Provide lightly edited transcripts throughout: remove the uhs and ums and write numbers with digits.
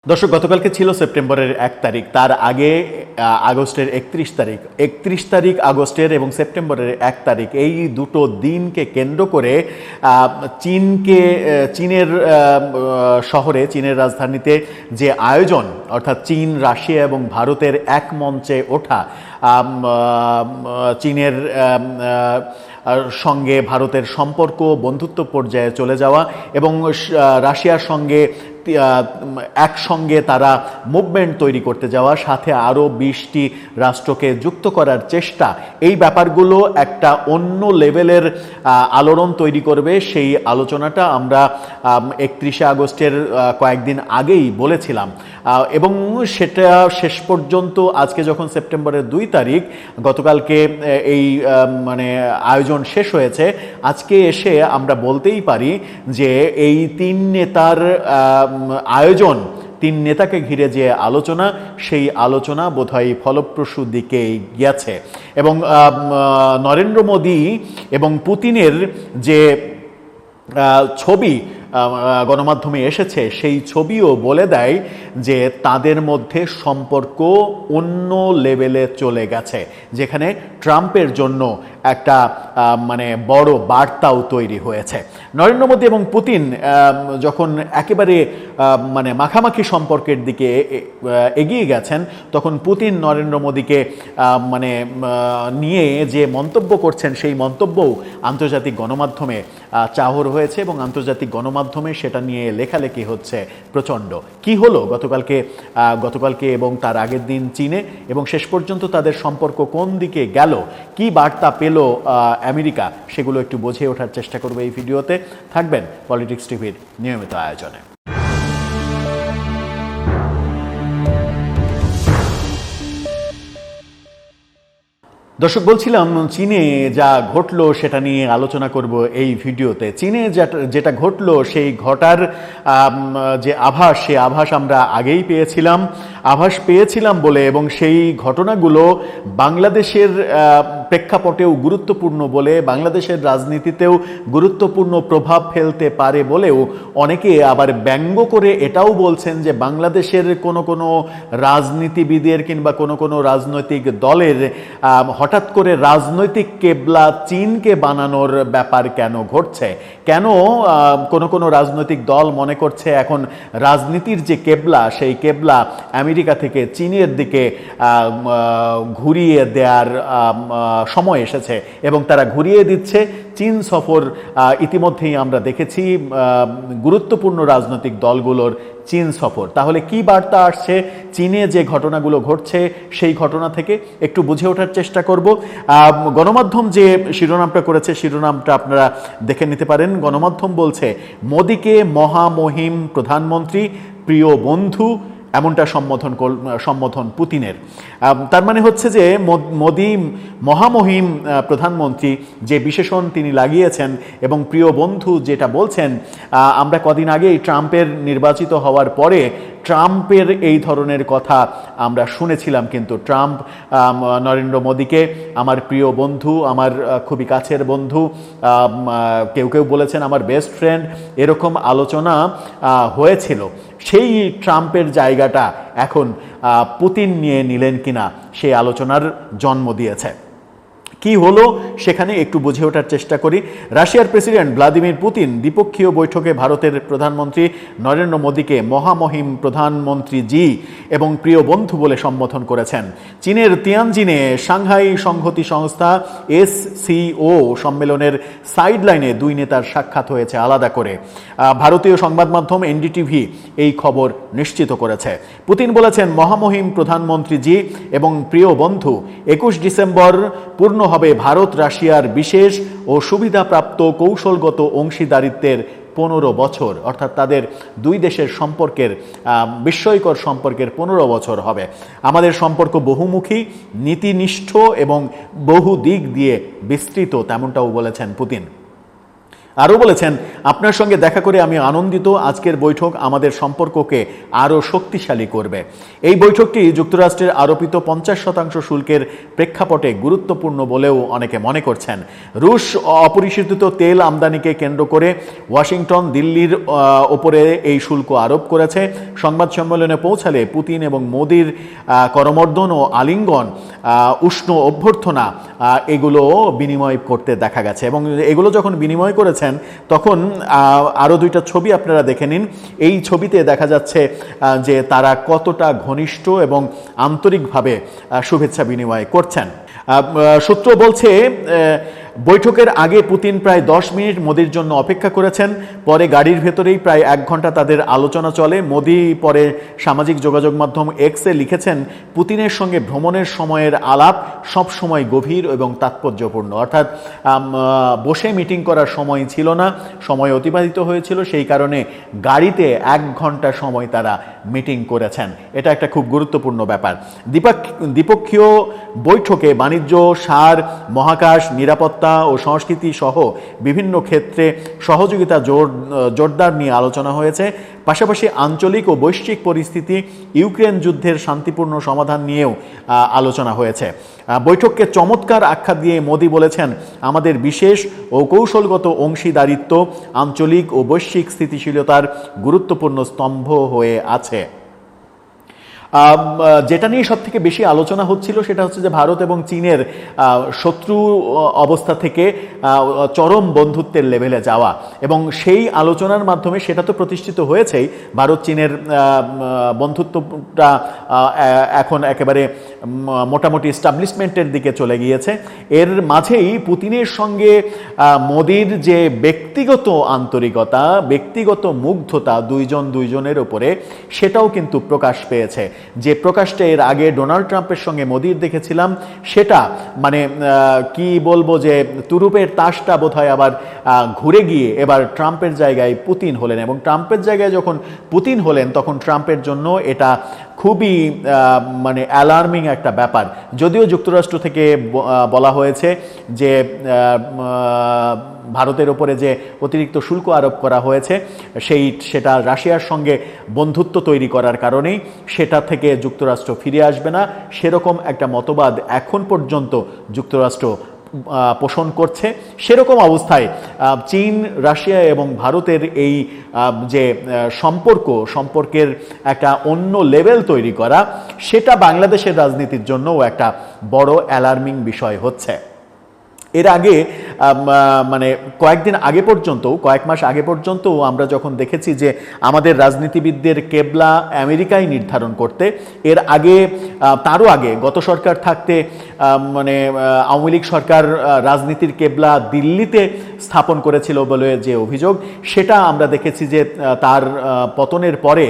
দর্শক, গতকালকে ছিল সেপ্টেম্বরের 1 তারিখ, তার আগে আগস্টের 31 তারিখ। 31 তারিখ আগস্টের এবং সেপ্টেম্বরের 1 তারিখ এই দুটো দিনকে কেন্দ্র করে চীনের শহরে, চীনের রাজধানীতে যে আয়োজন, অর্থাৎ চীন, রাশিয়া এবং ভারতের এক মঞ্চে ওঠা, চীনের সঙ্গে ভারতের সম্পর্ক বন্ধুত্ব পর্যায়ে চলে যাওয়া এবং রাশিয়ার সঙ্গে একসঙ্গে তারা মুভমেন্ট তৈরি করতে যাওয়া, সাথে আরও 20টি রাষ্ট্রকে যুক্ত করার চেষ্টা, এই ব্যাপারগুলো একটা অন্য লেভেলের আলোড়ন তৈরি করবে। সেই আলোচনাটা আমরা 31শে আগস্টের কয়েকদিন আগেই বলেছিলাম এবং সেটা শেষ পর্যন্ত আজকে যখন সেপ্টেম্বরের 2 তারিখ, গতকালকে এই আয়োজন শেষ হয়েছে, আজকে এসে আমরা বলতেই পারি যে এই তিন নেতার আয়োজন, তিন নেতাকে ঘিরে যে আলোচনা, সেই আলোচনা বোধহয় ফলপ্রসূ দিকে গিয়েছে এবং নরেন্দ্র মোদী এবং পুতিনের যে ছবি গণমাধ্যমে এসেছে, সেই ছবিও বলে দেয় যে তাদের মধ্যে সম্পর্ক অন্য লেভেলে চলে গেছে, যেখানে ট্রাম্পের জন্য একটা বড় বার্তাও তৈরি হয়েছে। নরেন্দ্র মোদী এবং পুতিন যখন একেবারে মাখামাখি সম্পর্কের দিকে এগিয়ে গেছেন, তখন পুতিন নরেন্দ্র মোদীকে নিয়ে যে মন্তব্য করছেন, সেই মন্তব্যও আন্তর্জাতিক গণমাধ্যমে চাহর হয়েছে এবং আন্তর্জাতিক গণমাধ্যমে সেটা নিয়ে লেখালেখি হচ্ছে প্রচণ্ড। কি হলো গতকালকে এবং তার আগের দিন চীনে, এবং শেষ পর্যন্ত তাদের সম্পর্ক কোন দিকে গেল, কি বার্তা পেল আমেরিকা, সেগুলো একটু বুঝে ওঠার চেষ্টা করবো এই ভিডিওতে। থাকবেন পলিটিক্স টিভির নিয়মিত আয়োজনে। দর্শক, বলছিলাম চীনে যা ঘটলো সেটা নিয়ে আলোচনা করব এই ভিডিওতে। চীনে যেটা ঘটলো, সেই ঘটার যে আভাস, সেই আভাস আমরা আগেই পেয়েছিলাম বলে, এবং সেই ঘটনাগুলো বাংলাদেশের প্রেক্ষাপটেও গুরুত্বপূর্ণ বলে, বাংলাদেশের রাজনীতিতেও গুরুত্বপূর্ণ প্রভাব ফেলতে পারে বলেও অনেকে আবার ব্যঙ্গ করে এটাও বলছেন যে বাংলাদেশের কোনো রাজনীতিবিদের কিংবা কোনো রাজনৈতিক দলের হঠাৎ করে রাজনৈতিক কেবলা চীনকে বানানোর ব্যাপার কেন ঘটছে, কেন কোনো রাজনৈতিক দল মনে করছে এখন রাজনীতির যে কেবলা, সেই কেবলা আমেরিকা থেকে চীনের দিকে ঘুরিয়ে দেওয়ার সময় এসেছে এবং তারা ঘুরিয়ে দিচ্ছে। চীন সফর ইতিমধ্যেই আমরা দেখেছি, গুরুত্বপূর্ণ রাজনৈতিক দলগুলোর চীন সফর। তাহলে কি বার্তা আসছে চীনে যে ঘটনাগুলো ঘটছে, সেই ঘটনা থেকে একটু বুঝে ওঠার চেষ্টা করব। গণমাধ্যম যে শিরোনামটা করেছে, শিরোনামটা আপনারা দেখে নিতে পারেন। গণমাধ্যম বলছে, মোদীকে মহামহিম প্রধানমন্ত্রী, প্রিয় বন্ধু, এমনটা সম্বোধন পুতিনের। তার মানে হচ্ছে যে মোদী মহামহিম প্রধানমন্ত্রী যে বিশেষণ তিনি লাগিয়েছেন এবং প্রিয় বন্ধু যেটা বলছেন, আমরা কদিন আগেই ট্রাম্পের নির্বাচিত হওয়ার পরে ট্রাম্পের এই ধরনের কথা আমরা শুনেছিলাম, কিন্তু ট্রাম্প নরেন্দ্র মোদীকে আমার প্রিয় বন্ধু, আমার খুবই কাছের বন্ধু, কেউ বলেছেন আমার বেস্ট ফ্রেন্ড, এরকম আলোচনা হয়েছিল। সেই ট্রাম্পের জায়গাটা এখন পুতিন নিয়ে নিলেন কিনা, সেই আলোচনার জন্ম দিয়েছে। কি হলো সেখানে একটু বুঝে ওঠার চেষ্টা করি। রাশিয়ার প্রেসিডেন্ট ভ্লাদিমির পুতিন দ্বিপক্ষীয় বৈঠকে ভারতের প্রধানমন্ত্রী নরেন্দ্র মোদীকে মহামহিম প্রধানমন্ত্রী জি এবং প্রিয় বন্ধু বলে সম্বোধন করেছেন। চীনের তিয়ানজিনে সাংহাই সংহতি সংস্থা SCO সম্মেলনের সাইডলাইনে দুই নেতার সাক্ষাৎ হয়েছে আলাদা করে। ভারতীয় সংবাদ মাধ্যম NDTV এই খবর নিশ্চিত করেছে। পুতিন বলেছেন, মহামহিম প্রধানমন্ত্রী জি এবং প্রিয় বন্ধু, 21 ডিসেম্বর পূর্ণ হবে ভারত রাশিয়ার বিশেষ ও সুবিধাপ্রাপ্ত কৌশলগত অংশীদারিত্বের 15 বছর, অর্থাৎ তাদের দুই দেশের সম্পর্কের, বিস্ময়কর সম্পর্কের 15 বছর হবে। আমাদের সম্পর্ক বহুমুখী, নীতিনিষ্ঠ এবং বহু দিক দিয়ে বিস্তৃত, তেমনটাও বলেছেন পুতিন। আরও বলেছেন, আপনার সঙ্গে দেখা করে আমি আনন্দিত। আজকের বৈঠক আমাদের সম্পর্ককে আরও শক্তিশালী করবে। এই বৈঠকটি যুক্তরাষ্ট্রের আরোপিত 50% শুল্কের প্রেক্ষাপটে গুরুত্বপূর্ণ বলেও অনেকে মনে করছেন। রুশ অপরিশোধিত তেল আমদানিকে কেন্দ্র করে ওয়াশিংটন দিল্লির ওপরে এই শুল্ক আরোপ করেছে। সংবাদ সম্মেলনে পৌঁছালে পুতিন এবং মোদির করমর্দন ও আলিঙ্গন, উষ্ণ অভ্যর্থনা এগুলো বিনিময় করতে দেখা গেছে। এবং এগুলো যখন বিনিময় করেছেন তখন আরও দুইটা ছবি আপনারা দেখে নিন। এই ছবিতে দেখা যাচ্ছে যে তারা কতটা ঘনিষ্ঠ এবং আন্তরিকভাবে শুভেচ্ছা বিনিময় করছেন। সূত্র বলছে বৈঠকের আগে পুতিন প্রায় 10 মিনিট মোদির জন্য অপেক্ষা করেছেন। পরে গাড়ির ভেতরেই প্রায় 1 ঘন্টা তাদের আলোচনা চলে। মোদি পরে সামাজিক যোগাযোগ মাধ্যম এক্সে লিখেছেন, পুতিনের সঙ্গে ভ্রমণের সময়ের আলাপ সবসময় গভীর এবং তাৎপর্যপূর্ণ। অর্থাৎ বসে মিটিং করার সময় ছিল না, সময় অতিবাহিত হয়েছিল, সেই কারণে গাড়িতে 1 ঘন্টা সময় তারা মিটিং করেছেন। এটা একটা খুব গুরুত্বপূর্ণ ব্যাপার। দ্বিপক্ষীয় বৈঠকে বাণিজ্য, সার, মহাকাশ, নিরাপত্তা ও সংস্কৃতি সহ বিভিন্ন ক্ষেত্রে সহযোগিতা জোরদার নিয়ে আলোচনা হয়েছে। পাশাপাশি আঞ্চলিক ও বৈশ্বিক পরিস্থিতি, ইউক্রেন যুদ্ধের শান্তিপূর্ণ সমাধান নিয়েও আলোচনা হয়েছে। বৈঠককে চমৎকার আখ্যা দিয়ে মোদি বলেছেন, আমাদের বিশেষ ও কৌশলগত অংশীদারিত্ব আঞ্চলিক ও বৈশ্বিক স্থিতিশীলতার গুরুত্বপূর্ণ স্তম্ভ হয়ে আছে। যেটা নিয়ে সব থেকে বেশি আলোচনা হচ্ছিল সেটা হচ্ছে যে ভারত এবং চীনের শত্রু অবস্থা থেকে চরম বন্ধুত্বের লেভেলে যাওয়া, এবং সেই আলোচনার মাধ্যমে সেটা তো প্রতিষ্ঠিত হয়েছেই। ভারত চীনের বন্ধুত্বটা এখন একেবারে মোটামুটি এস্টাবলিশমেন্টের দিকে চলে গিয়েছে। এর মাঝেই পুতিনের সঙ্গে মোদির যে ব্যক্তিগত আন্তরিকতা, ব্যক্তিগত মুগ্ধতা দুইজনের ওপরে, সেটাও কিন্তু প্রকাশ পেয়েছে। যে প্রকাশটা এর আগে ডোনাল্ড ট্রাম্পের সঙ্গে মোদির দেখেছিলাম, সেটা মানে কি বলবো, যে তুরুপের তাসটা বোধহয় আবার ঘুরে গিয়ে এবার ট্রাম্পের জায়গায় পুতিন হলেন। এবং ট্রাম্পের জায়গায় যখন পুতিন হলেন তখন ট্রাম্পের জন্য এটা খুবই মানে অ্যালার্মিং একটা ব্যাপার। যদিও যুক্তরাষ্ট্র থেকে বলা হয়েছে যে ভারতের ওপরে যে অতিরিক্ত শুল্ক আরোপ করা হয়েছে সেটা রাশিয়ার সঙ্গে বন্ধুত্ব তৈরি করার কারণেই সেটা থেকে যুক্তরাষ্ট্র ফিরে আসবে না, সেরকম একটা মতবাদ এখন পর্যন্ত যুক্তরাষ্ট্র পোষণ করছে। সেরকম অবস্থায় চীন, রাশিয়া এবং ভারতের এই যে সম্পর্কের একটা অন্য লেভেল তৈরি করা, সেটা বাংলাদেশের রাজনীতির জন্যও একটা বড় অ্যালার্মিং বিষয় হচ্ছে। এর আগে মানে কয়েক মাস আগে পর্যন্ত আমরা যখন দেখেছি যে আমাদের রাজনীতিবিদদের কেবলা আমেরিকায় নির্ধারণ করতে, এর আগে তারও আগে গত সরকার থাকতে মানে আওয়ামী লীগ সরকার রাজনীতির কেবলা দিল্লিতে স্থাপন করেছিল বলে যে অভিযোগ, সেটা আমরা দেখেছি যে তার পতনের পরে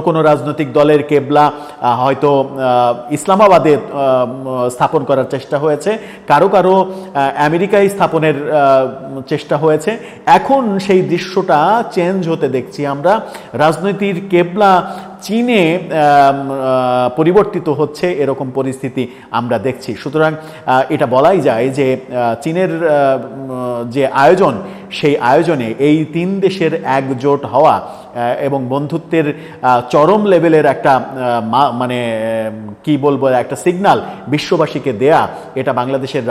কোনো রাজনৈতিক দলের কেবলা হয়তো ইসলামাবাদে স্থাপন করার চেষ্টা হয়েছে, কারো আমেরিকায় স্থাপনের চেষ্টা হয়েছে। এখন সেই দৃশ্যটা চেঞ্জ হতে দেখছি আমরা, রাজনীতির কেবলা চীনে পরিবর্তিত হচ্ছে, এরকম পরিস্থিতি আমরা দেখছি। সুতরাং এটা বলাই যায় যে চীনের যে আয়োজন, সেই আয়োজনে এই 3 দেশের একজোট হওয়া এবং বন্ধুত্বের চরম লেভেলের একটা মানে কি বলবো, একটা সিগন্যাল বিশ্ববাসীকে দেয়া, এটা বাংলাদেশের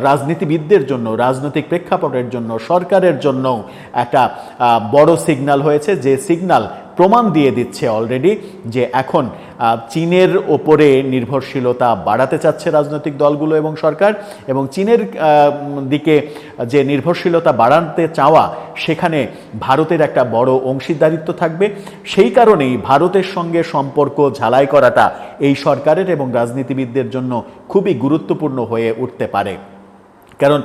রাজনীতিবিদদের জন্য, রাজনৈতিক প্রেক্ষাপটের জন্য, সরকারের জন্য একটা বড় সিগন্যাল হয়েছে, যে সিগন্যাল প্রমাণ দিয়ে দিচ্ছে অলরেডি যে এখন চীনের ওপরে নির্ভরশীলতা বাড়াতে চাচ্ছে রাজনৈতিক দলগুলো এবং সরকার, এবং চীনের দিকে যে নির্ভরশীলতা বাড়াতে চাওয়া, সেখানে ভারতের একটা বড় অংশীদারিত্ব থাকবে। সেই কারণেই ভারতের সঙ্গে সম্পর্ক ঝালাই করাটা এই সরকারের এবং রাজনীতিবিদদের জন্য খুবই গুরুত্বপূর্ণ হয়ে উঠতে পারে। কারণ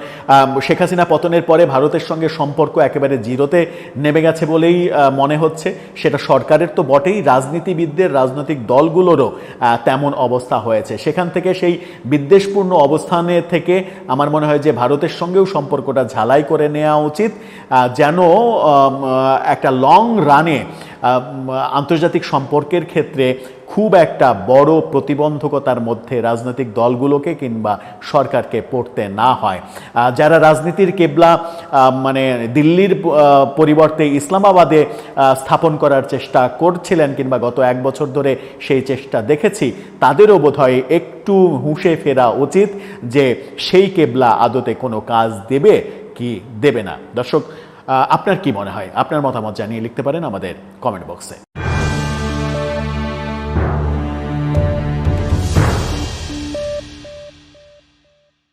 শেখ হাসিনা পতনের পরে ভারতের সঙ্গে সম্পর্ক একেবারে জিরোতে নেমে গেছে বলেই মনে হচ্ছে। সেটা সরকারের তো বটেই, রাজনীতিবিদদের, রাজনৈতিক দলগুলোরও তেমন অবস্থা হয়েছে। সেখান থেকে সেই বিদ্বেষপূর্ণ অবস্থানে থেকে আমার মনে হয় যে ভারতের সঙ্গেও সম্পর্কটা ঝালাই করে নেওয়া উচিত, যেন একটা লং রানে আন্তর্জাতিক সম্পর্কের ক্ষেত্রে খুব একটা বড় প্রতিবন্ধকতার মধ্যে রাজনৈতিক দলগুলোকে কিংবা সরকারকে পড়তে না হয়। যারা রাজনীতির কেবলা মানে দিল্লির পরিবর্তে ইসলামাবাদে স্থাপন করার চেষ্টা করছিলেন কিংবা গত 1 বছর ধরে সেই চেষ্টা দেখেছি, তাদেরও বোধহয় একটু হুঁশে ফেরা উচিত যে সেই কেবলা আদতে কোনো কাজ দেবে কি দেবে না। দর্শক, আপনার কি মনে হয়? আপনার মতামত জানিয়ে লিখতে পারেন আমাদের কমেন্ট বক্সে।